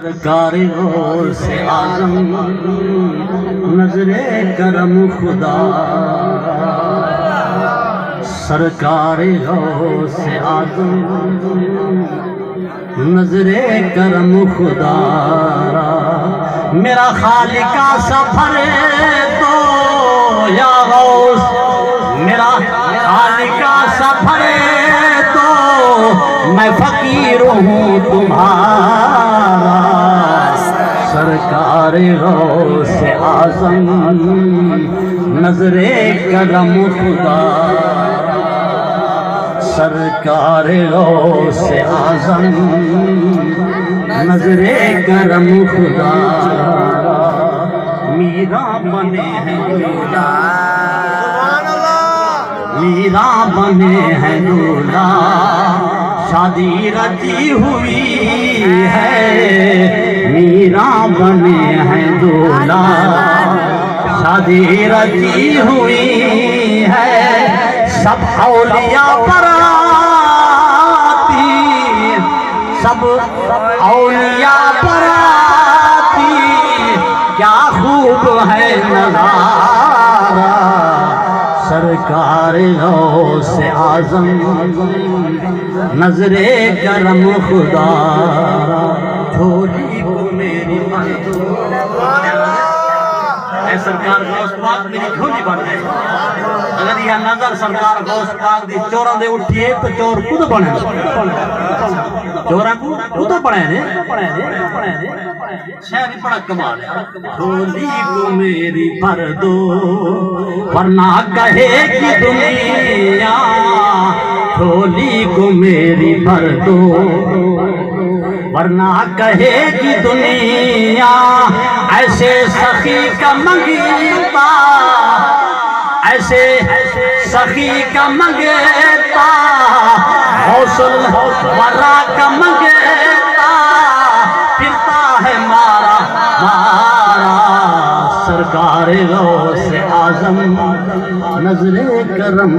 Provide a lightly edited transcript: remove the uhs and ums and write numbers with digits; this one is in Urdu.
سرکار غوث اعظم نظر کرم خدا، سرکار غوث اعظم نظر کرم خدا، میرا خالق کا سفر تو یا غوث، میرا خالق کا سفر تو میں فقیر ہوں تمہارا، سرکار غوث اعظم نظر کرم خدا، سرکار غوث اعظم نظر کرم خدا، میرا بنے ہیں دولا، میرا بنے ہیں دولا، شادی رچی ہوئی ہے، میرا بنے ہیں دولا، شادی رچی ہوئی ہے، سب اولیاء براتی، سب اولیاء براتی، کیا خوب ہے نظارہ، سرکار غوث اعظم نظر کرم خدا، جھولی کو میری اے سرکار غوث پاک میری جھولی بن گئی، اگر یہ نظر سرکار غوث پاک دی چوراں دے اٹھیے تو چور خود بنے، چوراں خود بنے شہری بڑا کمال ہے، جھولی کو میری بھر دو ورنہ کہے گی دنیا، جھولی کو میری بھر دو ورنہ کہے گی دنیا، ایسے سخی کا منگتا، ایسے سخی کا منگتا، حوصل ورا کا منگتا، پھرتا ہے مارا مارا، سرکار غوث اعظم نظر کرم